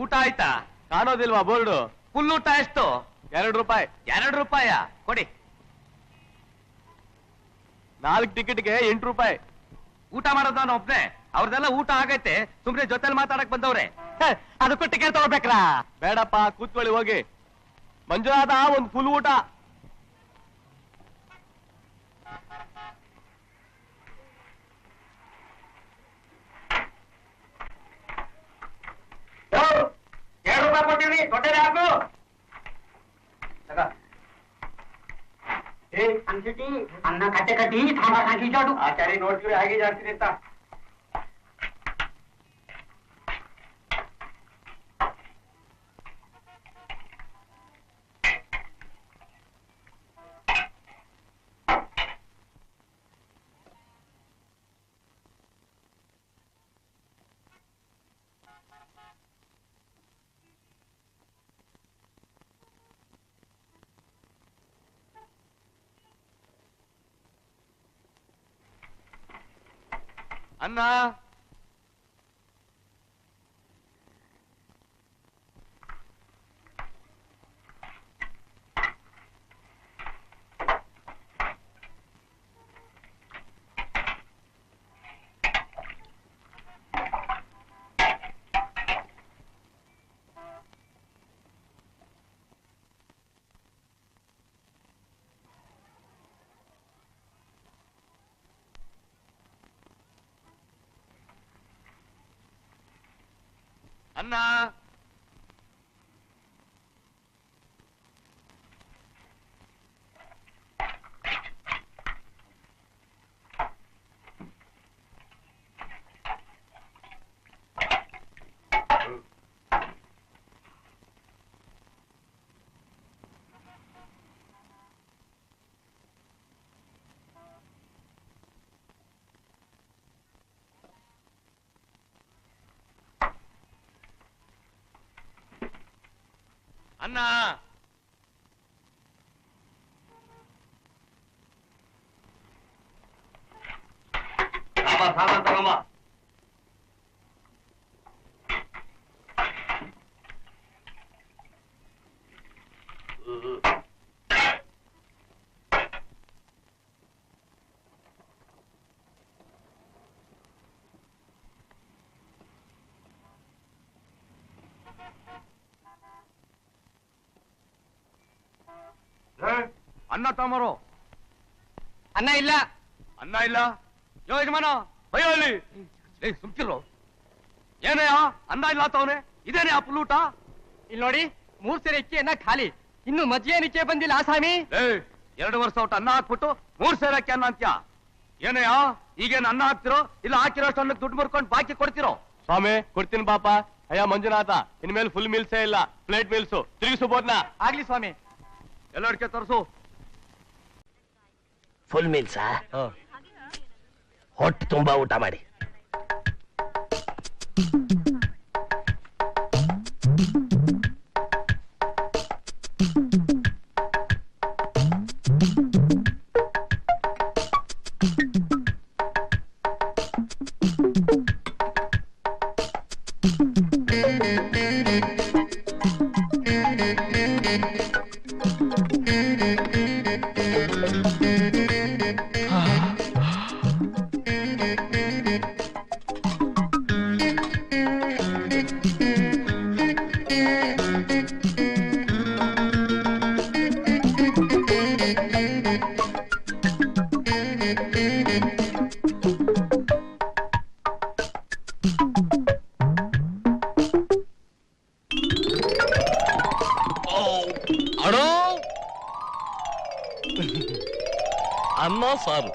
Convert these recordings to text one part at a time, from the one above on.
ಊಟ ಆಯ್ತಾ? ಕಾಣೋದಿಲ್ವಾ board? Full ಊಟ ಎಷ್ಟು? ₹2. ₹2 ಕೊಡಿ. 4 ಟಿಕೆಟ್ಗೆ ₹8. ಊಟ ಮಾಡೋದು ನಾನು ಒಬ್ನೇ, ಅವ್ರದೆಲ್ಲ ಊಟ ಆಗೈತೆ. ಸುಮ್ನೆ ಜೊತೆಲಿ ಮಾತಾಡಕ್ ಬಂದವ್ರೆ. ಅದಕ್ಕೂ ಟಿಕೆಟ್ ತಗೋಬೇಕ್ರಾ? ಬೇಡಪ್ಪ, ಕೂತ್ಕೊಳ್ಳಿ ಹೋಗಿ. ಮಂಜುನಾಥ, ಒಂದು ಫುಲ್ ಊಟ. ₹2 ಕೊಟ್ಟಿವಿ, ದೊಡ್ಡ ಹಾಕು. ಅನ್ನ ಕಟ್ಟೆ ಕಟ್ಟಿ ಸಾಂಬಾರ್ ಹಾಕಿ ಜಾಡು. ಆಚಾರಿ ನೋಡ್ತೀವಿ ಹಾಗೆ ಜಾಡ್ತೀನಿ ಅಂತ. ಅನ್ನ ಅನ್ನ ಅನ್ನ ಸಾಮಾನ್ ತಗೊಂಬ. ಅನ್ನ ತಗೊಂಬರು. ಅನ್ನ ಇಲ್ಲ. ಅನ್ನ ಇಲ್ಲ? ಯಜಮಾನ ಭಯ ಅಲ್ಲಿ ಸುಮ್ಕಿರು. ಏನಯ್ಯ ಅನ್ನ ಇಲ್ಲ ತವನೆ? ಇದೇನೇ ಆ ಪುಲ್ಲೂಟ? ಇಲ್ಲಿ ನೋಡಿ, 3 ಸೇರೆ ಅಕ್ಕಿ ಅನ್ನ ಖಾಲಿ. ಇನ್ನು ಮಜ್ಜಿಗೆ ನಿಚ್ಚೆ ಬಂದಿಲ್ಲ ಆಸಾಮಿ. 2 ವರ್ಷ ಊಟ ಅನ್ನ ಹಾಕ್ಬಿಟ್ಟು 3 ಸೇರಕ್ಕೆ ಅನ್ನ ಅಂತ್ಯ. ಏನಯ್ಯ ಈಗೇನು ಅನ್ನ ಹಾಕ್ತಿರೋ ಇಲ್ಲ ಹಾಕಿರೋಷ್ಟು ಅನ್ನಕ್ಕೆ ದುಡ್ಡು ಮುರ್ಕೊಂಡು ಬಾಕಿ ಕೊಡ್ತಿರೋ? ಸ್ವಾಮಿ, ಕೊಡ್ತೀನಿ ಪಾಪ. ಅಯ್ಯ ಮಂಜುನಾಥ, ಇನ್ಮೇಲೆ ಫುಲ್ ಮೀಲ್ಸೇ ಇಲ್ಲ, ಪ್ಲೇಟ್ ಮೀಲ್ಸು. ತಿರುಗಿಸಬೋದ್ನ? ಆಗ್ಲಿ ಸ್ವಾಮಿ. ಎಲ್ಲರಿಗೆ ತರಿಸು. ಫುಲ್ ಮೀಲ್ಸಾ? ಹೊಟ್ಟೆ ತುಂಬಾ ಊಟ ಮಾಡಿ. ಅನ್ನ ಸಾರು.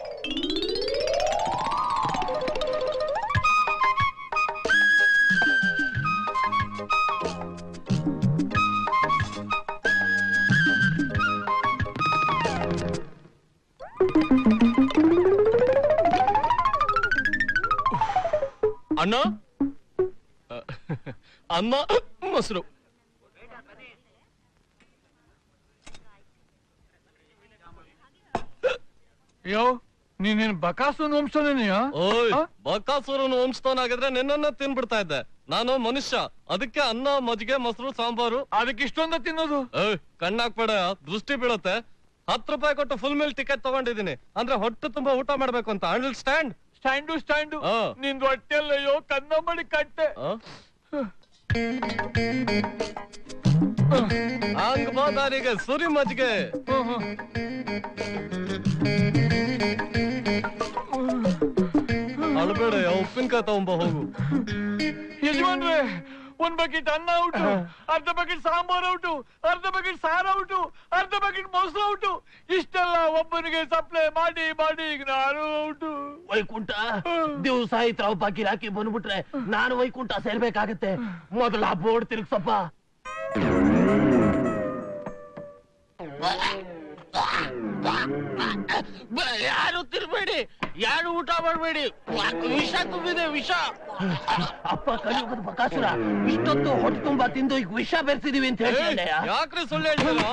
ಅಣ್ಣ, ಅನ್ನ ಮೊಸರು. ಅಯ್ಯೋ, ನೀನೇನು ಬಕಾಸುರನ ವಂಶನೇನೆಯಾ? ಬಕಾಸುರನ ವಂಶದವನಾಗಿದ್ರೆ ನಿನ್ನನ್ನ ತಿನ್ಬಿಡ್ತಾ ಇದ್ದೆ. ನಾನು ಮನುಷ್ಯ, ಅದಕ್ಕೆ ಅನ್ನ ಮಜ್ಜಿಗೆ ಮೊಸರು ಸಾಂಬಾರು. ಅದಕ್ಕೆ ಇಷ್ಟೊಂದ ತಿನ್ನೋದು? ಕಣ್ಣಾಕ್ಬೇಡ, ದೃಷ್ಟಿ ಬೀಳುತ್ತೆ. 10 ರೂಪಾಯಿ ಕೊಟ್ಟು ಫುಲ್ ಮೀಲ್ ಟಿಕೆಟ್ ತಗೊಂಡಿದ್ದೀನಿ, ಅಂದ್ರೆ ಹೊಟ್ಟೆ ತುಂಬಾ ಊಟ ಮಾಡ್ಬೇಕು ಅಂತ. ಅಂಡರ್ಸ್ಟ್ಯಾಂಡ್? ಸ್ಟ್ಯಾಂಡು ನಿಂದು ಹೊಟ್ಟೆಲ್ಲಯ್ಯೋ ಕನ್ನಂಬಡಿ ಕಟ್ಟೆ. ಹಂಗ ಬಾ ದಾರಿಗೆ, ಸುರಿ ಮಜ್ಜಿಗೆ. ಅಳ್ಬೇಡ, ಉಪ್ಪಿನಕಾಯಿ ತಗೊಂಬ ಹೋಗು. ಯಜಮಾನ್ರೆ, 1 ಬಕೆಟ್ ಅನ್ನ ಔಟು, ಅರ್ಧ ಬಕೆಟ್ ಸಾಂಬಾರ್ ಔಟು, ಅರ್ಧ ಬಕೆಟ್ ಸಾರು ಔಟು, ಅರ್ಧ ಬಕೆಟ್ ಮೊಸರು ಔಟು. ಇಷ್ಟೆಲ್ಲ ಒಬ್ಬನಿಗೆ ಸಪ್ಲೈ ಮಾಡಿ ಮಾಡಿ ಈಗ ನಾನು ಔಟು. ವೈಕುಂಠ ದಿವಸ ಇತ್ರ ಬಾಕಿ ಹಾಕಿ ಬಂದ್ಬಿಟ್ರೆ ನಾನು ವೈಕುಂಠ ಸೇರ್ಬೇಕಾಗತ್ತೆ. ಮೊದಲ ಬೋರ್ಡ್ ತಿರುಗ್ಸಪ್ಪ. ಯಾರು ತಿರ್ಬೇಡಿ, ಯಾರು ಊಟ ಮಾಡಬೇಡಿ, ವಿಷ ತುಂಬಿದೆ, ವಿಷ. ಅಪ್ಪ ಕಲಿಯುಗದ ಬಕಾಸುರ, ಇಷ್ಟೊತ್ತು ಹೊಟ್ಟೆ ತುಂಬಾ ತಿಂದು ಈಗ ವಿಷ ಬೆರೆಸಿದೀವಿ ಅಂತ ಹೇಳ್ತಾರೆ. ಯಾಕ್ರೆ ಸುಳ್ಳು ಹೇಳ್ತೀರಾ?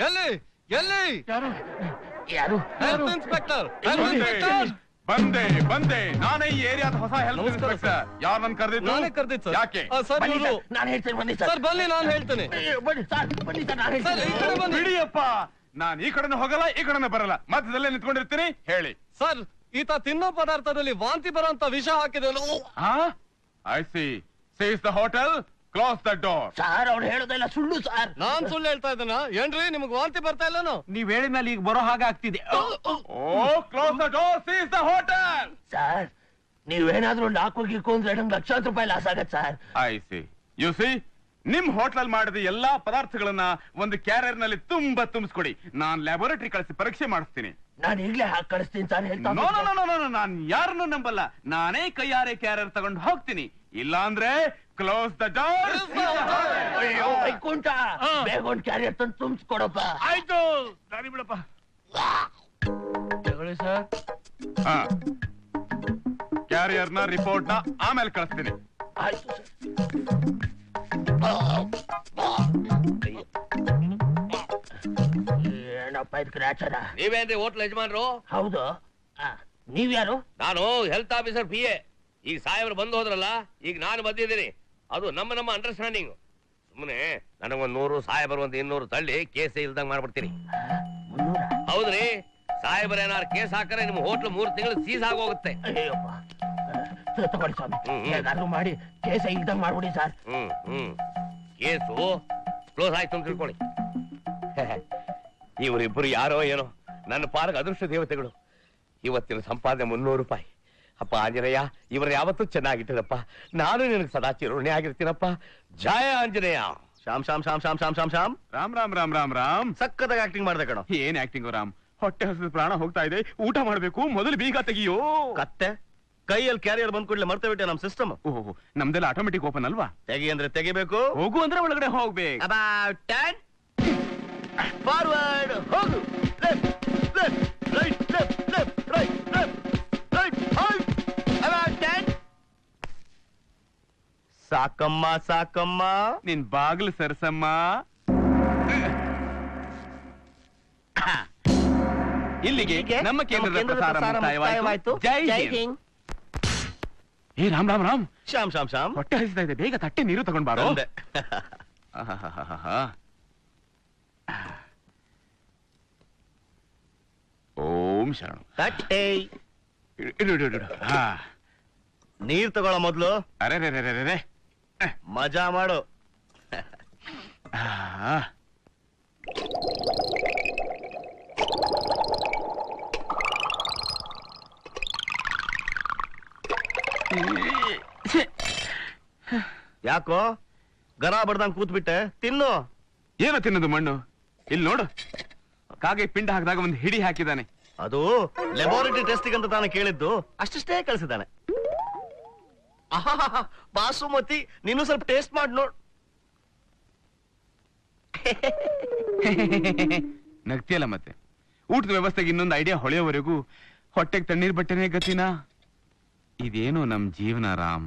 ಎಲ್ಲಿ ಎಲ್ಲಿ? ಯಾರು ಯಾರು? Health inspector. ಬಂದೆ ನಾನೇ ಈ ಏರಿಯಾದ ಹೊಸ ಹೆಲ್ತ್ ಇನ್ಸ್ಪೆಕ್ಟರ್. ಯಾರು ನನ್ ಕರೆದಿದ್ದು? ನಾನೇ ಕರ್ದಿದ್ದು ಸರ್. ಯಾಕೆ? ಸರ್ ಇವರು. ನಾನು ಹೇಳ್ತೇನೆ, ಬನ್ನಿ ಸರ್ ಬನ್ನಿ, ನಾನು ಹೇಳ್ತೇನೆ. ಬನ್ನಿ ಸರ್, ಬನ್ನಿ ಸರ್, ನಾನು ಸರ್ ಈ ಹೇಳ್ತೇನೆ. ಕಡೆ ಬನ್ನಿ. ಬಿಡಿಯಪ್ಪ, ನಾನ್ ಈ ಕಡೆನೂ ಹೋಗಲ್ಲ, ಈ ಕಡೆನೂ ಬರಲ್ಲ, ಮಧ್ಯದಲ್ಲೇ ನಿಂತ್ಕೊಂಡಿರ್ತೀನಿ. ಹೇಳಿ ಸರ್, ಈತ ತಿನ್ನೋ ಪದಾರ್ಥದಲ್ಲಿ ವಾಂತಿ ಬರೋಂತ ವಿಷ ಹಾಕಿದೆ. I see. Seize the hotel, close the door. Sir ಅವ್ರು ಹೇಳೋದೆಲ್ಲ ಸುಳ್ಳು ಸರ್. ನಾನ್ ಸುಳ್ಳು ಹೇಳ್ತಾ ಇದ್ದಾನ? ಏನ್ರಿ ನಿಮ್ಗ್ ವಾಂತಿ ಬರ್ತಾ ಇಲ್ಲನು? ನೀವ್ ಹೇಳಿದ ಮೇಲೆ ಈಗ ಬರೋ ಹಾಗೆ ಆಗ್ತಿದೆ. Oh, close the door, seize the hotel. Sir ನೀವೇನಾದ್ರೂ ನಾಲ್ಕು ಗಿಕ್ಕೊಂಡ್ರೆ ನಮ್ಗೆ ಲಕ್ಷಾಂತರ ರೂಪಾಯಿ ಲಾಸ್ ಆಗತ್ತೆ sir. I see. You see, ನಿಮ್ ಹೋಟ್ಲಲ್ಲಿ ಮಾಡಿದ ಎಲ್ಲಾ ಪದಾರ್ಥಗಳನ್ನ ಒಂದು ಕ್ಯಾರಿಯರ್ ನಲ್ಲಿ ತುಂಬಿಸ್ಕೊಡಿ. ನಾನ್ ಲ್ಯಾಬೋರೇಟರಿ ಕಳಿಸಿ ಪರೀಕ್ಷೆ ಮಾಡಿಸ್ತೀನಿ. ನಾನು ಈಗ್ಲೇ ಹಾಕಿ ಕಳಿಸ್ತೀನಿ ಸರ್. ಹೇಳ್ತಾ ನೋ ನೋ ನೋ ನೋ, ನಾನ್ ಯಾರನ್ನೂ ನಂಬಲ್ಲ. ನಾನೇ ಕೈಯಾರೆ ಕ್ಯಾರಿಯರ್ ತಗೊಂಡು ಹೋಗ್ತೀನಿ. ಇಲ್ಲ ಅಂದ್ರೆ ಕ್ಲೋಸ್ ದ ಡೋರ್. ಅಯ್ಯೋ ವೈಕುಂಠ, ಬೇಗ ಒಂದು ಕ್ಯಾರಿಯರ್ ತಂದು ತುಂಬಿಸ್ಕೊಡಪ್ಪ. ಆಯ್ತು, ದಾರಿ ಬಿಡಪ್ಪ. ತಗೊಳ್ಳಿ ಸರ್. ಕ್ಯಾರಿಯರ್ ನ ರಿಪೋರ್ಟ್ ನ ಆಮೇಲೆ ಕಳಿಸ್ತೀನಿ. ಆಯ್ತು ಸರ್. ಏನಪ್ಪ ಇದು ಗ್ರಾಚಾರ? ನೀವೇನ್ರಿ ಹೋಟ್ಲ್ ಯಜಮಾನ್ರು? ಹೌದು. ನೀವ್ಯಾರು? ನಾನು ಹೆಲ್ತ್ ಆಫೀಸರ್ PA. ಈಗ ಸಾಹೇಬ್ರು ಬಂದು ಹೋದ್ರಲ್ಲ, ಈಗ ನಾನು ಬಂದಿದ್ದೀನಿ. ಅದು ನಮ್ಮ ಅಂಡರ್ಸ್ಟ್ಯಾಂಡಿಂಗ್. ಸುಮ್ಮನೆ ನನಗೊಂದ್ 100, ಸಾಹೇಬರ್ ಒಂದ್ 200 ತಳ್ಳಿ ಕೇಸ್ ಇಲ್ದಂಗ್ ಮಾಡ್ಬಿಡ್ತೀನಿ. 300? ಹೌದ್ರಿ, ಸಾಹೇಬರ್ ಏನಾರು ಕೇಸ್ ಹಾಕರೆ ನಿಮ್ ಹೋಟ್ಲ್ 3 ತಿಂಗಳು ಸೀಸ್ ಆಗೋಗುತ್ತೆ. ಅಯ್ಯಪ್ಪ, ತಗೊಳ್ಳಿ ಸ್ವಾಮಿ, ಹ್ಮ್. ಏನಾದ್ರು ಮಾಡಿ ಕೇಸ ಇಲ್ದಂಗ್ ಮಾಡ್ಬಿಡಿ ಸರ್. ಕೇಸು ಕ್ಲೋಸ್ ಆಯ್ತು ಅಂತ ತಿಳ್ಕೊಳ್ಳಿ. ಇವರಿಬ್ಬರು ಯಾರೋ ಏನೋ ನನ್ನ ಪಾರ್ಗ ಅದೃಷ್ಟ ದೇವತೆಗಳು. ಇವತ್ತಿನ ಸಂಪಾದನೆ 300 ರೂಪಾಯಿ. ಅಪ್ಪ ಆಂಜನೇಯ, ಇವ್ರ ಯಾವತ್ತೂ ಚೆನ್ನಾಗಿಟ್ಟದಪ್ಪ. ನಾನು ನಿನಗೆ ಸದಾ ಚಿರುಣಿ ಆಗಿರ್ತೀನಪ್ಪ. ಜಯ ಆಂಜನೇಯ. ಶ್ಯಾಮ್ ಶ್ಯಾಮ್ ಶ್ಯಾಮ್ ಶ್ಯಾಮ್ ಶ್ಯಾಮ್ ಶ್ಯಾಮ್ ಶ್ಯಾಮ್. ರಾಮ್ ರಾಮ್ ರಾಮ್ ರಾಮ್ ರಾಮ್. ಸಕ್ಕತ್ತಾಗಿ ಆಕ್ಟಿಂಗ್ ಮಾಡ್ದೆ ಕಣೋ. ಏನ್ ಆಕ್ಟಿಂಗ್ ರಾಮ್? ಹೊಟ್ಟೆ ಹಸಿದ ಪ್ರಾಣ ಹೋಗ್ತಾ ಇದೆ, ಊಟ ಮಾಡ್ಬೇಕು, ಮೊದಲು ಬೀಗ ತೆಗಿಯೋ. ಕತ್ತೆ ಕೈಯಲ್ಲಿ ಕ್ಯಾರಿಯರ್ ಬಂದ್ ಕೂಡಲೇ ಮರ್ತೆ ಬಿಟ್ಟೆ ನಮ್ ಸಿಸ್ಟಮ್. ಓಹೋ, ನಮ್ದೆಲ್ಲ ಆಟೋಮೆಟಿಕ್ ಓಪನ್ ಅಲ್ವಾ? ತೆಗಿ ಅಂದ್ರೆ ತೆಗಿಬೇಕು, ಹೋಗು ಅಂದ್ರೆ ಒಳಗಡೆ ಹೋಗ್ಬೇಕು. About 10. Forward. ಹೋಗು. Left, left, right, left, left, right, left, right, halt. About 10. ಸಾಕಮ್ಮ ಸಾಕಮ್ಮ. ನಿನ್ ಬಾಗಿಲು ಸರಸಮ್ಮ. ಇಲ್ಲಿಗೆ ನಮ್ಮ ಕೇಂದ್ರದ ಪ್ರಸಾರ ಮುಕ್ತಾಯವಾಯಿತು. ಜೈ ಹಿಂದ್. ಏ ರಾಮ್ ರಾಮ್ ರಾಮ್. ಶ್ಯಾಮ್ ಶ್ಯಾಮ್ ಶ್ಯಾಮ್. ಹೊಟ್ಟೆ ಹಸಿತಾ ಇದೆ, ಬೇಗ ತಟ್ಟೆ ನೀರು ತಗೊಂಡ್ ಬಾರೋ. ಬಂದೆ. ಓಂ ಶರಣ. ತಟ್ಟೆ. ಇಡು. ನೀರ್ ತಗೊಳ್ಳೋ ಮೊದ್ಲು ಅರೆ ರೇ ರೇ ರೇ ರೇ. ಮಜಾ ಮಾಡು. ಯಾಕೋ ಗರ ಬಡ್ದಂಗ್ ಕೂತ್ಬಿಟ್ಟೆ? ತಿನ್ನು. ಏನೋ ತಿನ್ನೋದು ಮಣ್ಣು? ಇಲ್ಲಿ ನೋಡು, ಕಾಗೆ ಪಿಂಡ ಹಾಕಿದಾಗ ಒಂದು ಹಿಡಿ ಹಾಕಿದಾನೆ. ಅದು ಲ್ಯಾಬೋರೇಟರಿ ಟೆಸ್ಟಿಗೆ ಅಂತ ತಾನು ಕೇಳಿದ್ದು, ಅಷ್ಟೇ ಕಳ್ಸಿದ್ದಾನೆ. ಬಾಸುಮತಿ, ನೀನು ಸ್ವಲ್ಪ ಟೇಸ್ಟ್ ಮಾಡಿ ನೋಡ್. ನಗ್ತಿಯಲ್ಲ ಮತ್ತೆ. ಊಟದ ವ್ಯವಸ್ಥೆಗೆ ಇನ್ನೊಂದು ಐಡಿಯಾ ಹೊಳೆಯೋವರೆಗೂ ಹೊಟ್ಟೆಗೆ ತಣ್ಣೀರ್ ಬಟ್ಟೆನೇ ಗತಿನಾ? ಇದೇನು ನಮ್ ಜೀವನ ರಾಮ್.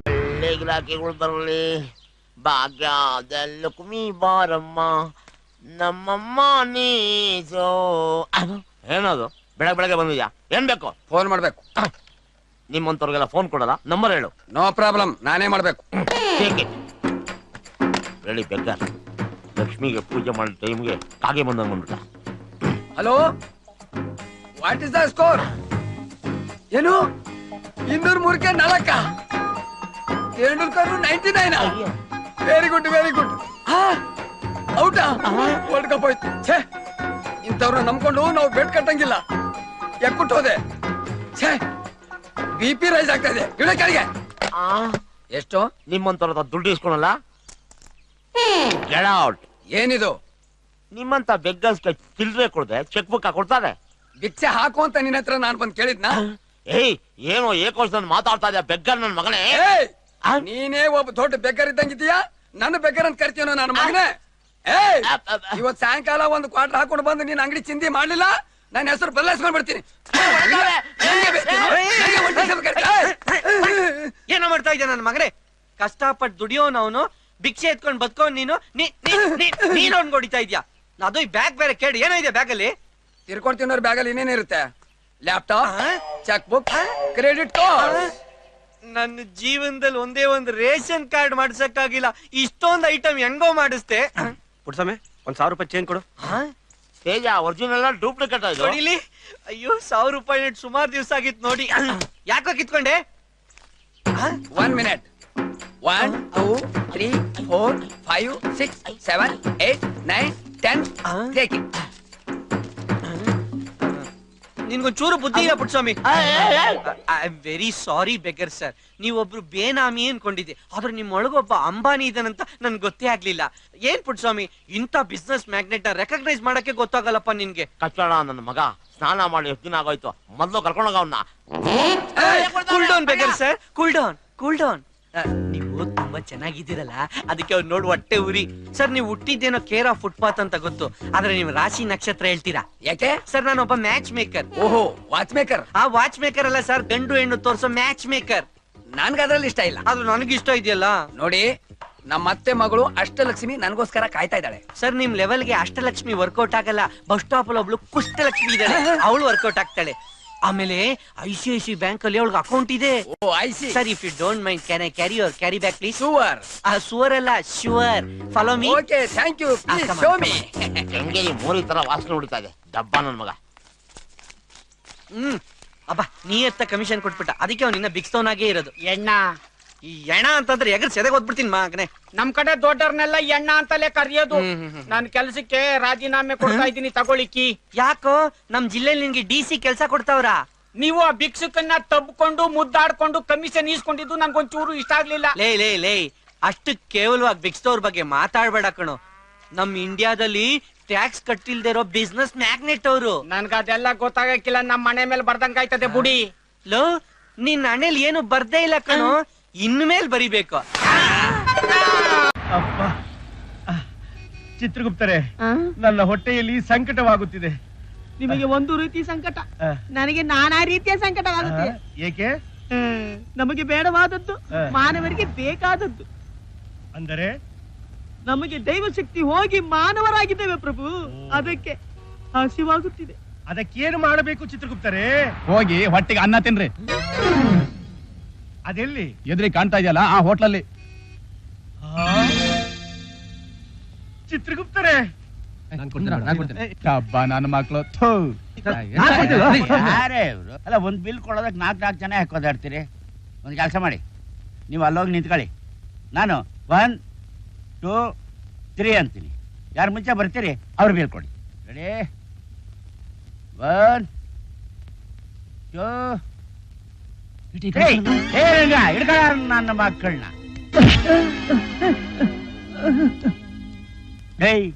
ಗಿರಾಕಿಗಳು ಬರಲಿ, ಭಾಗ್ಯದಲ್ಲಿ ಕುಮಿ ಬಾರಮ್ಮ, ನಮ್ಮಮ್ಮ ನೀಸೋ. ಏನದು ಬೆಳಗ್ಗೆ ಬಂದಿದ್ಯಾ? ಏನ್ ಬೇಕು? ಫೋನ್ ಮಾಡ್ಬೇಕು. ನಿಮ್ಮಂತವ್ರಿಗೆಲ್ಲ ಫೋನ್ ಕೊಡಲ್ಲ, ನಂಬರ್ ಹೇಳು. ನೋ ಪ್ರಾಬ್ಲಮ್, ನಾನೇ ಮಾಡ್ಬೇಕು. ಹೇಳಿ ಬೆಗ್ಗರ್, ಲಕ್ಷ್ಮಿಗೆ ಪೂಜೆ ಮಾಡೋ ಟೈಮ್ಗೆ ಕಾಗೆ ಬಂದಂಗ್ ಬಂದ್ಬಿಟ್ಟ. Hello, what is the score? ಏನು 203ಕ್ಕೆ 4? Tendulkar 99? Very good very good. ಔಟಾ? ವರ್ಲ್ಡ್ ಕಪ್ ಹೋಯ್ತು. ಛೇ, ಇಂಥವ್ರನ್ನ ನಂಬ್ಕೊಂಡು ನಾವು ಬೆಟ್ ಕಟ್ಟಂಗಿಲ್ಲ. ಎಕ್ಕುಟ್ಟು ಹೋದೆ. ಛೇ, BP ರೈಸ್ ಆಗ್ತಾ ಇದೆ. ಇಳ ಕೆಳಗೆ. ಎಷ್ಟು? ನಿಮ್ಮಂತವ್ರ ದುಡ್ಡು ಇಸ್ಕೊಳಲ್ಲ. Get out. ಏನಿದು? ನಿಮ್ಮಂತ ಬೆಗ್ಗರ್ಸ್ಗೆ ಚಿಲ್ಲರೆ ಕೊಡದೆ ಚೆಕ್ ಬುಕ್ ಕೊಡ್ತಾರೆ. ಭಿಕ್ಷೆ ಹಾಕು ಅಂತ ನಿನ್ನ ಹತ್ರ ನಾನು ಬಂದು ಕೇಳಿದ್ನಾ? ಏಯ್, ಏನೋ ಏಕೋಶದಲ್ಲಿ ಮಾತಾಡ್ತಾ ಇದ್ಯಾ ಬೆಗ್ಗರ್ ನನ್ ಮಗನೇ. ನೀನೇ ಒಬ್ಬ ದೊಡ್ಡ ಬೆಗ್ಗರ್ ಇದ್ದಂಗಿದೀಯಾ? ನನ್ನ ಬೆಗ್ಗರ್ ಅಂತ ಕರ್ತೀನೋ ನನ್ನ ಮಗನೇ? ಏಯ್, ಇವತ್ ಸಾಯಂಕಾಲ ಒಂದು ಕ್ವಾರ್ಟರ್ ಹಾಕೊಂಡು ಬಂದು ನೀನ್ ಅಂಗಡಿ ಚಿಂದಿ ಮಾಡ್ಲಿಲ್ಲ, ನನ್ನ ಹೆಸರು ಬದಲಾಯಿಸ್ಕೊಂಡ್ ಬಿಡ್ತೀನಿ. ಏನೋ ಮಾಡ್ತಾ ಇದ್ಯಾ ನನ್ನ ಮಗನೇ? ಕಷ್ಟಪಟ್ಟು ದುಡಿಯೋನವನು, ಭಿಕ್ಷೆ ಎತ್ಕೊಂಡ್ ಬದುಕೋ ನೀನು, ನೀನ್ ಅವ್ನ್ ಹೊಡಿತಾ ಇದ್ಯಾ? ಅದು ಈ ಬ್ಯಾಗ್ ಬೇರೆ ಕೇಳಿ. ಏನೋ ಇದೆ ಬ್ಯಾಗ್ ಅಲ್ಲಿ? ತಿರ್ಕೊಂಡ್ ತಿನ್ನೋರ್ ಬ್ಯಾಗಲ್ಲಿ ಇನ್ನೇನಿರುತ್ತೆ? Laptop, cheque book, credit card. ನನ್ನ ಜೀವನದಲ್ಲಿ ಒಂದೇ ಒಂದು ರೇಷನ್ ಕಾರ್ಡ್ ಮಾಡ್ಸಕ್ಕಾಗಿಲ್ಲ, ಇಷ್ಟೊಂದು ಐಟಮ್ ಹೆಂಗೋ ಮಾಡಿಸ್ತೆ. ಪುಟ್ಸಮೆ, 1,000 ರೂಪಾಯಿ ಚೇಂಜ್ ಕೊಡು. ತೇಜ, ಒರಿಜಿನಲ್ ಡೂಪ್ಲಿಕೇಟ್ ಆಯ್ತು. ನೋಡಿಲಿ, ಅಯ್ಯೋ 1,000 ರೂಪಾಯಿ ನೆಟ್ ಸುಮಾರು ದಿವಸ ಆಗಿತ್ತು ನೋಡಿ. ಯಾಕೋ ಕಿತ್ಕೊಂಡೆ? 1 minute. 1 2 3 4 5 6 7 8 9 10. Take it. ನಿನ್ಗೊಂಚೂರು ಬುದ್ಧಿ ಇಲ್ಲ Putswamy. I am very sorry beggar sir. ನೀವೊಬ್ರು ಬೇನಾಮಿ ಅನ್ಕೊಂಡಿದ್ದೆ, ಆದ್ರೆ ನಿಮ್ಮೊಳಗೊಬ್ಬ ಅಂಬಾನಿ ಇದನಂತ ನನ್ಗೆ ಗೊತ್ತೇ ಆಗ್ಲಿಲ್ಲ. ಏನ್ ಪುಟ್ಸ್ವಾಮಿ, ಇಂಥ ಬಿಸ್ನೆಸ್ ಮ್ಯಾಗ್ನೆಟ್ ರೆಕಗ್ನೈಸ್ ಮಾಡಕ್ಕೆ ಗೊತ್ತಾಗಲ್ಲಪ್ಪ ನಿನ್ಗೆ. ಕಚ್ಚಡ ನನ್ನ ಮಗ, ಸ್ನಾನ ಮಾಡಿ ಎಷ್ಟು ದಿನ ಆಗೋಯ್ತು, ಮೊದ್ಲು ಕರ್ಕೊಂಡೋಗ ಅವನ್ನ. Cool down beggar sir, cool down, cool down. ನೀವು ತುಂಬಾ ಚೆನ್ನಾಗಿದ್ದೀರಲ್ಲ, ಅದಕ್ಕೆ ಅವ್ರು ನೋಡಿ ಹೊಟ್ಟೆ ಉರಿ. ಸರ್, ನೀವು ಹುಟ್ಟಿದ್ದೇನೋ ಕೇರ್ ಆಫ್ ಫುಟ್ಪಾತ್ ಅಂತ ಗೊತ್ತು, ಆದ್ರೆ ನೀವು ರಾಶಿ ನಕ್ಷತ್ರ ಹೇಳ್ತೀರಾ. ಯಾಕೆ? ಸರ್, ನಾನೊಬ್ಬ ಮ್ಯಾಚ್ ಮೇಕರ್. ಓಹೋ, ವಾಚ್ ಮೇಕರ್. ಆ ವಾಚ್ ಮೇಕರ್ ಅಲ್ಲ ಸರ್, ಗಂಡು ಹೆಣ್ಣು ತೋರ್ಸೋ ಮ್ಯಾಚ್ ಮೇಕರ್. ನನ್ಗೆ ಅದ್ರಲ್ಲಿ ಇಷ್ಟ ಇಲ್ಲ. ಅದು ನನಗೆ ಇಷ್ಟ ಇದೆಯಲ್ಲ. ನೋಡಿ, ನಮ್ಮ ಅತ್ತೆ ಮಗಳು ಅಷ್ಟಲಕ್ಷ್ಮಿ ನನಗೋಸ್ಕರ ಕಾಯ್ತಾ ಇದ್ದಾಳೆ. ಸರ್, ನಿಮ್ ಲೆವೆಲ್ಗೆ ಅಷ್ಟಲಕ್ಷ್ಮಿ ವರ್ಕೌಟ್ ಆಗಲ್ಲ. ಬಸ್ ಸ್ಟಾಪ್ ಅಲ್ಲಿ ಒಬ್ಳು ಕುಷ್ಟಲಕ್ಷ್ಮಿ ಇದ್ದಾಳೆ, ಅವಳು ವರ್ಕೌಟ್ ಆಗ್ತಾಳೆ. ಆಮೇಲೆ ICICI ಬ್ಯಾಂಕ್ ಅಲ್ಲಿ ಅವಳಿಗೆ ಅಕೌಂಟ್ ಇದೆ. Oh, I see. Sir, if you don't mind, can I carry your carry bag please? Sure. Sure ಅಲ್ಲ, sure. Follow me. Okay, thank you. Please show me. ಹೆಂಗೇರಿ ಮೋರಿ ತರ ವಾಸನೆ ಹೊಡಿತಾ ಇದೆ, ಡಬ್ಬ ನನ್ ಮಗ. ಅಬ್ಬಾ, ನೀ ಎತ್ತ ಕಮಿಷನ್ ಕೊಟ್ಬಿಟ್ಟ, ಅದಕ್ಕೆ ಅವ್ನು ಇನ್ನ ಬಿಕ್ಸ್ತವನಾಗೇ ಇರೋದು. ಎಣ್ಣ ಈ ಎಣ ಅಂತಂದ್ರೆ ಎಗರ್ ಸೆದೆಗೆ ಓದ್ಬಿಡ್ತೀನಿ ಮಗನೇ. ನಮ್ ಕಡೆ ದೊಡ್ಡವ್ರನ್ನೆಲ್ಲ ಎಣ್ಣ ಅಂತಲೇ ಕರೆಯೋದು. ನನ್ ಕೆಲ್ಸಕ್ಕೆ ರಾಜೀನಾಮೆ ಕೊಡ್ತಾ ಇದ್ದೀನಿ, ತಗೊಳಿಕ್ಕಿ. ಯಾಕೋ ನಮ್ ಜಿಲ್ಲೆಯಲ್ಲಿ ನಿನ್ಗೆ DC ಕೆಲ್ಸ ಕೊಡ್ತಾವ್ರ? ನೀವು ಆ ಭಿಕ್ಷುಕನ್ನ ತಬ್ಕೊಂಡು ಮುದ್ದಾಡ್ಕೊಂಡು ಕಮಿಷನ್ ಈಸ್ಕೊಂಡಿದ್ದು ನನ್ಗೊಂಚೂರು ಇಷ್ಟ ಆಗ್ಲಿಲ್ಲ. ಲೇ ಅಷ್ಟು ಕೇವಲವಾಗಿ ಬಿಕ್ಸ್ತವ್ರ ಬಗ್ಗೆ ಮಾತಾಡ್ಬೇಡ ಕಣೋ. ನಮ್ ಇಂಡಿಯಾದಲ್ಲಿ ಟ್ಯಾಕ್ಸ್ ಕಟ್ಟಿಲ್ದೇ ಇರೋ ಬಿಸ್ನೆಸ್ ಮ್ಯಾಗ್ನೆಟ್ ಅವರು. ನನ್ಗದೆಲ್ಲ ಗೊತ್ತಾಗಕ್ಕಿಲ್ಲ, ನಮ್ ಮನೆ ಮೇಲೆ ಬರ್ದಂಗಾಯ್ತದೆ ಬುಡಿ. ಲೋ, ನಿನ್ ಹಣೆಲ್ ಏನು ಬರ್ದೇ ಇಲ್ಲ ಕಣೋ, ಇನ್ಮೇಲ್ ಬರಿಬೇಕು. ಅಪ್ಪ, ಚಿತ್ರಗುಪ್ತರೆ, ನನ್ನ ಹೊಟ್ಟೆಯಲ್ಲಿ ಸಂಕಟವಾಗುತ್ತಿದೆ. ನಿಮಗೆ ಒಂದು ರೀತಿ ಸಂಕಟ, ನನಗೆ ನಾನಾ ರೀತಿಯ ಸಂಕಟವಾಗುತ್ತೆ. ಏಕೆ? ನಮಗೆ ಬೇಡವಾದದ್ದು ಮಾನವರಿಗೆ ಬೇಕಾದದ್ದು. ಅಂದರೆ ನಮಗೆ ದೈವ ಶಕ್ತಿ ಹೋಗಿ ಮಾನವರಾಗಿದ್ದೇವೆ ಪ್ರಭು, ಅದಕ್ಕೆ ಹಸಿವಾಗುತ್ತಿದೆ. ಅದಕ್ಕೇನು ಮಾಡಬೇಕು ಚಿತ್ರಗುಪ್ತರೆ? ಹೋಗಿ ಹೊಟ್ಟಿಗೆ ಅನ್ನ ತಿನ್ರಿ. ಅದೆಲ್ಲಿ? ಎದುರಿಗೆ ಕಾಣ್ತಾ ಇದೆಯಲ್ಲ, ಆ ಹೋಟ್ಲಲ್ಲಿ. ಚಿತ್ರಗುಪ್ತರೆ, ಹಬ್ಬ ನನ್ನ ಮಕ್ಳು. ಯಾರೇ ಇವ್ರು? ಅಲ್ಲ, ಒಂದ್ ಬಿಲ್ ಕೊಡೋದಕ್ಕೆ 4 ಜನ ಹಾಕೋದಾಡ್ತೀರಿ. ಒಂದ್ ಕೆಲಸ ಮಾಡಿ, ನೀವು ಅಲ್ಲೋಗಿ ನಿಂತ್ಕೊಳ್ಳಿ, ನಾನು 1 2 3 ಅಂತೀನಿ. ಯಾರು ಮುಂಚೆ ಬರ್ತೀರಿ ಅವ್ರು ಬಿಲ್ ಕೊಡಿ. ರೆಡಿ? 1 2 3. ಹಿಡ್ಕೊಳ್ಳ ನನ್ನ ಮಕ್ಕಳನ್ನ. ಏಯ್,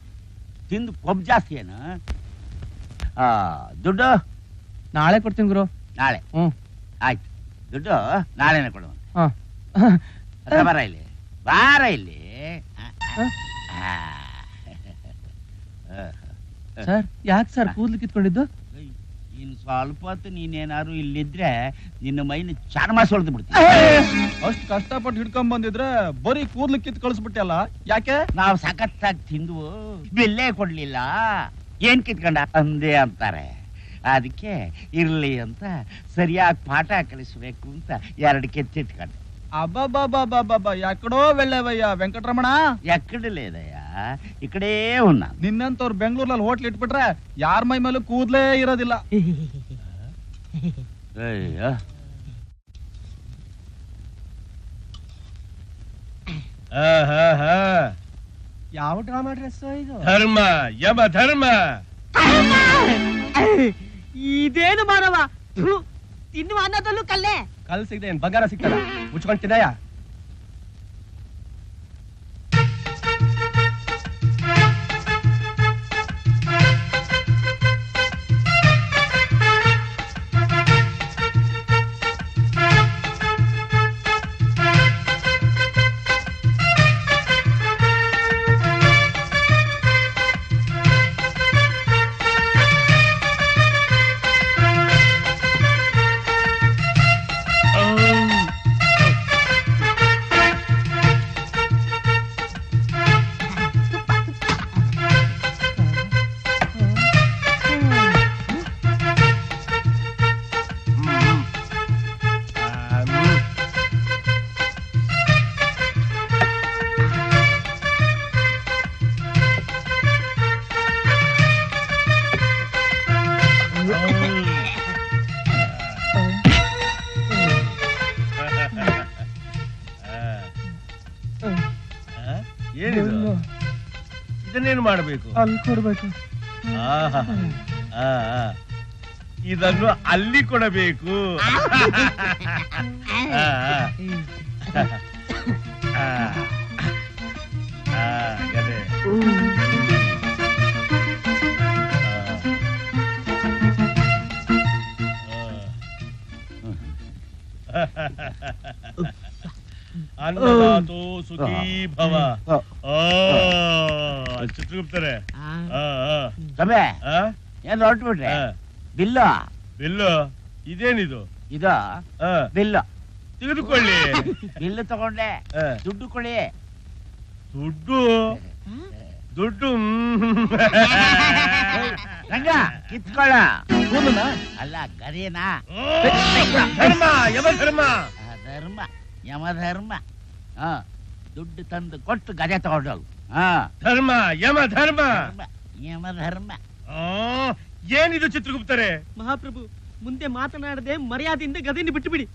ತಿಂದು ಕೊಬ್ಬು ಜಾಸ್ತಿ ಏನು? ದುಡ್ಡು ನಾಳೆ ಕೊಡ್ತೀನಿ ಗುರು. ನಾಳೆ? ಆಯ್ತು, ದುಡ್ಡು ನಾಳೆನೆ ಕೊಡುವಂತೆ. ಬಾರ ಇಲ್ಲಿ, ಬಾರ ಇಲ್ಲಿ. ಸರ್, ಯಾಕೆ ಸರ್ ಕೂದ್ಲು ಕಿತ್ಕೊಂಡಿದ್ದು? ಇನ್ ಸ್ವಲ್ಪ ಹೊತ್ತು ನೀನೇನಾದ್ರು ಇಲ್ಲಿದ್ರೆ ನಿನ್ನ ಮೈನ ಚರ್ಮ ಸೊಳ್ದು ಬಿಡ್ತೀನಿ. ಅಷ್ಟು ಕಷ್ಟಪಟ್ಟು ಹಿಡ್ಕೊಂಡ್ ಬಂದಿದ್ರೆ ಬರೀ ಕೂದ್ಲು ಕಿತ್ ಕಳಿಸ್ಬಿಟ್ಟಲ್ಲ, ಯಾಕೆ? ನಾವು ಸಖತ್ತಾಗಿ ತಿಂದು ಬಿಲ್ಲೇ ಕೊಡ್ಲಿಲ್ಲ, ಏನ್ ಕಿತ್ಕೊಂಡ ಅಂದೇ ಅಂತಾರೆ. ಅದಕ್ಕೆ ಇರ್ಲಿ ಅಂತ ಸರಿಯಾಗಿ ಪಾಠ ಕಲಿಸ್ಬೇಕು ಅಂತ 2 ಕೆತ್ತಿಟ್ಕೊಂಡೆ. అబ్బాబాబాబాబా ఎక్కడో వెళ్ళావయ్యా వెంకటరమణ. ఎక్కడ లేదయ్యా, ఇక్కడే ఉన్నా. నిన్నంతವ್ರು ಬೆಂಗಳೂರಲ್ಲಿ ಹೋಟ್ಲ್ ಇಟ್ಬಿಟ್ರೆ ಯಾರ ಮೈ ಮೇಲೂ ಕೂದಲೇ ಇರೋದಿಲ್ಲ. ಅಯ್ಯೋ ಯಾವ ಡ್ರಾಮಾ ಡ್ರೆಸ್ ಇದು? ಧರ್ಮ ಯಮ ಧರ್ಮ. ಇದೇನು ಮಾನವ, ತಿನ್ನುವ ಅನ್ನದಲ್ಲೂ ಕಲ್ಲೆ. ಕಲ್ ಸಿಗದೆ ಏನ್ ಬಂಗಾರ ಸಿಗ್ತದ? ಮುಚ್ಕೊಂಡ್ ತಿನ್ನಯ್ಯ. ಏನಿದು? ಇದನ್ನೇನು ಮಾಡಬೇಕು? ಅಲ್ಲಿ ಕೊಡ್ಬೇಕು. ಇದನ್ನು ಅಲ್ಲಿ ಕೊಡಬೇಕು. ಗದೆ. ಅನ್ನದಾತೋ ಸುಖೀ ಭವ. ಚಿತ್ರಗುಪ್ತರೆ ಏನ್ ಹೊರಟ್ಬಿಟ್ರೆ? ಬಿಲ್ಲು ಬಿಲ್ಲು ಇದೇನಿದು? ಇದು ಬಿಲ್ಲು ತೆಗೆದುಕೊಳ್ಳಿ. ಬಿಲ್ಲು ತಗೊಂಡೆ, ದುಡ್ಡು ಕೊಡಿ. ದುಡ್ಡು ದುಡ್ಡು ರಂಗ ಕಿತ್ಕೊಳ್ಳ. ಅಲ್ಲ ಗದೇನಾ? ಧರ್ಮ ಯಮ ಧರ್ಮ. ಧರ್ಮ ಯಮಧರ್ಮ. ದುಡ್ಡು ತಂದು ಕೊಟ್ಟು ಗದೆ ತಗೊಂಡೋಗು. ಧರ್ಮ ಯಮ ಧರ್ಮ. ಯಮಧರ್ಮ. ಏನಿದು ಚಿತ್ರಗುಪ್ತರೆ? ಮಹಾಪ್ರಭು, ಮುಂದೆ ಮಾತನಾಡದೆ ಮರ್ಯಾದೆಯಿಂದ ಗದೆಯನ್ನು ಬಿಟ್ಟು ಬಿಡಿ.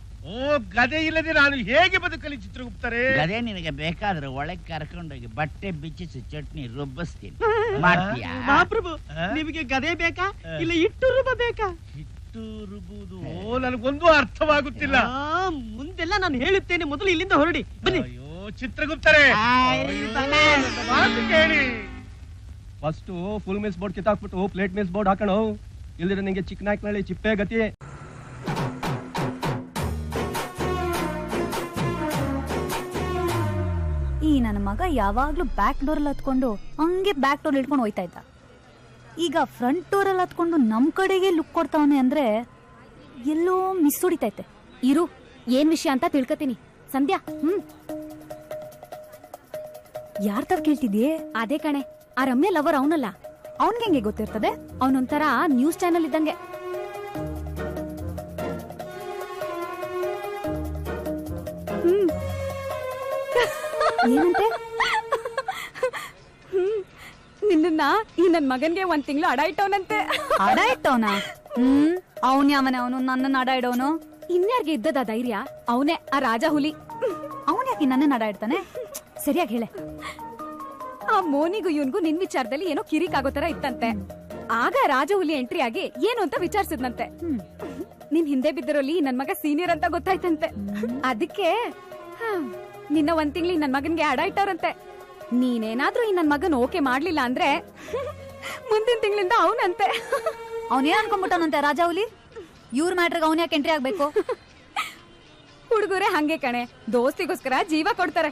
ಗದೆ ಇಲ್ಲದೆ ನಾನು ಹೇಗೆ ಬದುಕಲಿ ಚಿತ್ರಗುಪ್ತರೆ? ಗದೆ ನಿನಗೆ ಬೇಕಾದ್ರೆ ಒಳಗೆ ಕರ್ಕೊಂಡೋಗಿ ಬಟ್ಟೆ ಬಿಚ್ಚಿಸಿ ಚಟ್ನಿ ರುಬ್ಬಿಸ್ತೀನಿ. ಮಾಡ್ತೀಯಾ? ಮಹಾಪ್ರಭು, ನಿಮಗೆ ಗದೆ ಬೇಕಾ ಇಲ್ಲ ಇಟ್ಟು ರುಬ್ಬ ಬೇಕಾ? ಇಟ್ಟು ರುಬುವುದು ನನಗೊಂದು ಅರ್ಥವಾಗುತ್ತಿಲ್ಲ. ಮುಂದೆಲ್ಲ ನಾನು ಹೇಳುತ್ತೇನೆ, ಮೊದಲು ಇಲ್ಲಿಂದ ಹೊರಡಿ ಬನ್ನಿ. ಅಯ್ಯೋ ಚಿತ್ರಗುಪ್ತರೆ, ಮಾತು ಕೇಳಿ. ಫಸ್ಟ್ ಫುಲ್ ಮಿಲ್ಸ್ ಬೋರ್ಡ್ ಕಿತ್ತಾಕ್ಬಿಟ್ಟು ಪ್ಲೇಟ್ ಮಿಲ್ಸ್ ಬೋರ್ಡ್ ಹಾಕೋಣ. ಇಲ್ದಿರ ನಿಂಗೆ ಚಿಕ್ಕನಾಯ್ಕನಹಳ್ಳಿ ಚಿಪ್ಪೆ ಗತಿ. ಈ ನನ್ನ ಮಗ ಯಾವಾಗ್ಲೂ ಬ್ಯಾಕ್ ಡೋರಲ್ಲಿ ಹತ್ಕೊಂಡು ಹಂಗೆ ಬ್ಯಾಕ್ ಡೋರ್ ಇಟ್ಕೊಂಡು ಹೋಯ್ತಾ ಇದ್ದ. ಈಗ ಫ್ರಂಟ್ ಡೋರಲ್ಲಿ ಹತ್ಕೊಂಡು ನಮ್ ಕಡೆಗೆ ಲುಕ್ ಕೊಡ್ತಾವನೆ ಅಂದ್ರೆ ಎಲ್ಲೋ ಮಿಸ್ ಹೊಡಿತೈತೆ. ಇರು, ಏನ್ ವಿಷಯ ಅಂತ ತಿಳ್ಕತೀನಿ. ಸಂಧ್ಯಾ, ಯಾರ್ ತಾವ್ ಕೇಳ್ತಿದ್ಯೆ? ಅದೇ ಕಣೆ, ಆ ರಮ್ಯ ಲವರ್ ಅವನಲ್ಲ. ಅವನ್ಗೆ ಹೆಂಗೆ ಗೊತ್ತಿರ್ತದೆ? ಅವನೊಂಥರ ನ್ಯೂಸ್ ಚಾನೆಲ್ ಇದ್ದಂಗೆ. ಏನಂತೆ? ನಿನ್ನ ಈ ನನ್ ಮಗನ್ಗೆ 1 ತಿಂಗಳು ಅಡ ಇಟ್ಟವನಂತೆ. ಅಡ ಇಟ್ಟವನ? ಅವನ್ ಯಾವನೇ ಅವನು ನನ್ನ ಅಡ ಇಡೋನು? ಇನ್ಯಾರ್ಗೆ ಇದ್ದದ ಧೈರ್ಯ? ಅವನೇ ಆ ರಾಜ ಹುಲಿ. ಅವನ್ ಯಾಕೆ ನನ್ನ ಅಡ ಇಡ್ತಾನೆ? ಸರಿಯಾಗಿ ಹೇಳೆ. ಆ ಮೋನಿಗೂ ಇವನ್ಗೂ ನಿನ್ ವಿಚಾರದಲ್ಲಿ ಏನೋ ಕಿರಿಕ್ ಆಗೋ ತರ ಇತ್ತಂತೆ. ಆಗ ರಾಜ ಹುಲಿ ಎಂಟ್ರಿ ಆಗಿ ಏನು ಅಂತ ವಿಚಾರಿಸಿದ್ನಂತೆ. ನಿನ್ ಹಿಂದೆ ಬಿದ್ದರಲ್ಲಿ ನನ್ ಮಗ ಸೀನಿಯರ್ ಅಂತ ಗೊತ್ತಾಯ್ತಂತೆ. ಅದಕ್ಕೆ ನಿನ್ನ 1 ತಿಂಗಳು ನನ್ ಮಗನ್ಗೆ ಅಡ ಇಟ್ಟವ್ರಂತೆ. ನೀನೇನಾದ್ರೂ ಈ ನನ್ ಮಗನ್ ಓಕೆ ಮಾಡ್ಲಿಲ್ಲ ಅಂದ್ರೆ ಮುಂದಿನ ತಿಂಗಳಿಂದ ಅವನಂತೆ. ಅವನೇನ್ ಅನ್ಕೊಂಡ್ಬಿಟ್ಟವನಂತೆ ರಾಜ ಹುಲಿ? ಇವ್ರ ಮ್ಯಾಟ್ರಿಗೆ ಅವನ್ ಯಾಕೆ ಎಂಟ್ರಿ ಆಗ್ಬೇಕು? ಹುಡುಗರೇ ಹಂಗೆ ಕಣೆ, ದೋಸ್ತಿಗೋಸ್ಕರ ಜೀವ ಕೊಡ್ತಾರೆ.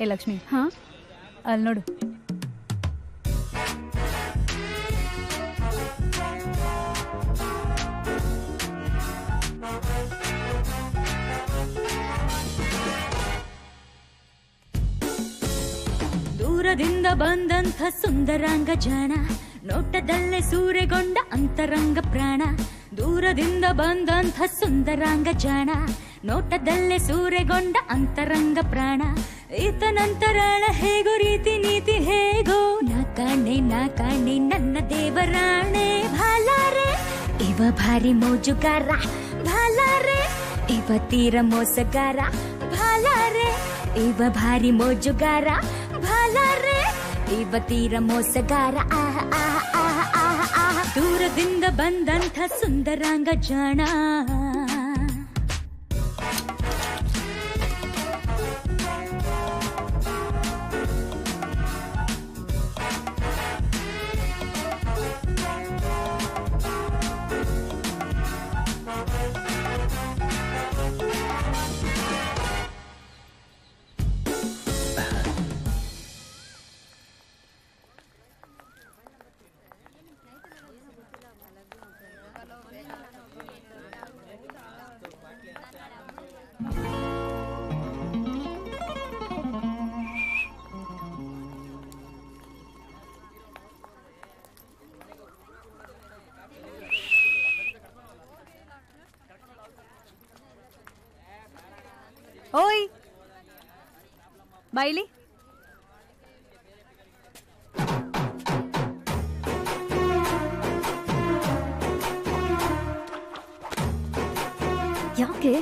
ಏ ಲಕ್ಷ್ಮಿ, ಅಲ್ಲಿ ನೋಡು. ದೂರದಿಂದ ಬಂದಂಥ ಸುಂದರಾಂಗ ಜಾಣ, ನೋಟದಲ್ಲೇ ಸೂರೆಗೊಂಡ ಅಂತರಂಗ ಪ್ರಾಣ. ದೂರದಿಂದ ಬಂದಂಥ ಸುಂದರಾಂಗ ಜಾಣ, ನೋಟದಲ್ಲೇ ಸೂರೆಗೊಂಡ ಅಂತರಂಗ ಪ್ರಾಣ. ಈತನಂತರಾಳ ಹೇಗೋ ರೀತಿ ನೀತಿ ಹೇಗೋ, ನಾ ಕಾಣೆ ನನ್ನ ದೇವರಾಣೆ. ಭಾಲಾರೆ ಇವ ಭಾರಿ ಮೋಜುಗಾರ, ಭಾಲಾರೆ ಇವ ತೀರ ಮೋಸಗಾರ. ಭಾಲಾರೆ ಇವ ಭಾರಿ ಮೋಜುಗಾರ, ಭಾಲಾರೆ ಇವ ತೀರ ಮೋಸಗಾರ. ಆಹ ಆಹ ಆಹ ಆಹ ಆಹ. ದೂರದಿಂದ ಬಂದಂಥ ಸುಂದರಾಂಗ ಜಾಣ. ಓಯ್ ಬೈಲಿ, ಯಾಕೆ?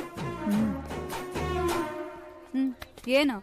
ಏನು